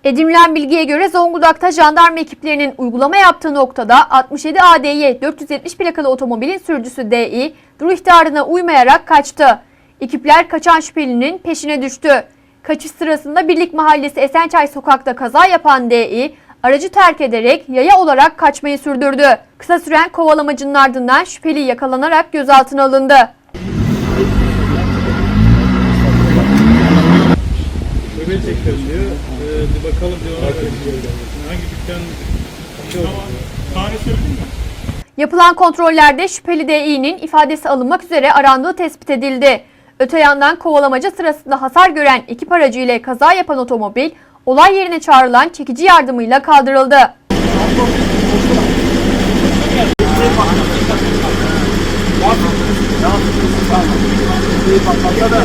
Edinilen bilgiye göre Zonguldak'ta jandarma ekiplerinin uygulama yaptığı noktada 67 ADY 470 plakalı otomobilin sürücüsü Dİ dur ihtarına uymayarak kaçtı. Ekipler kaçan şüphelinin peşine düştü. Kaçış sırasında Birlik Mahallesi Esençay sokakta kaza yapan Dİ aracı terk ederek yaya olarak kaçmayı sürdürdü. Kısa süren kovalamacının ardından şüpheli yakalanarak gözaltına alındı. Öbür çekiyorum diyor. Bir bakalım diyor. Hangi dükkan? Tane söyledin mi? Yapılan kontrollerde şüpheli Dİ'nin ifadesi alınmak üzere arandığı tespit edildi. Öte yandan kovalamaca sırasında hasar gören ekip aracı ile kaza yapan otomobil olay yerine çağrılan çekici yardımıyla kaldırıldı. Patlatsa da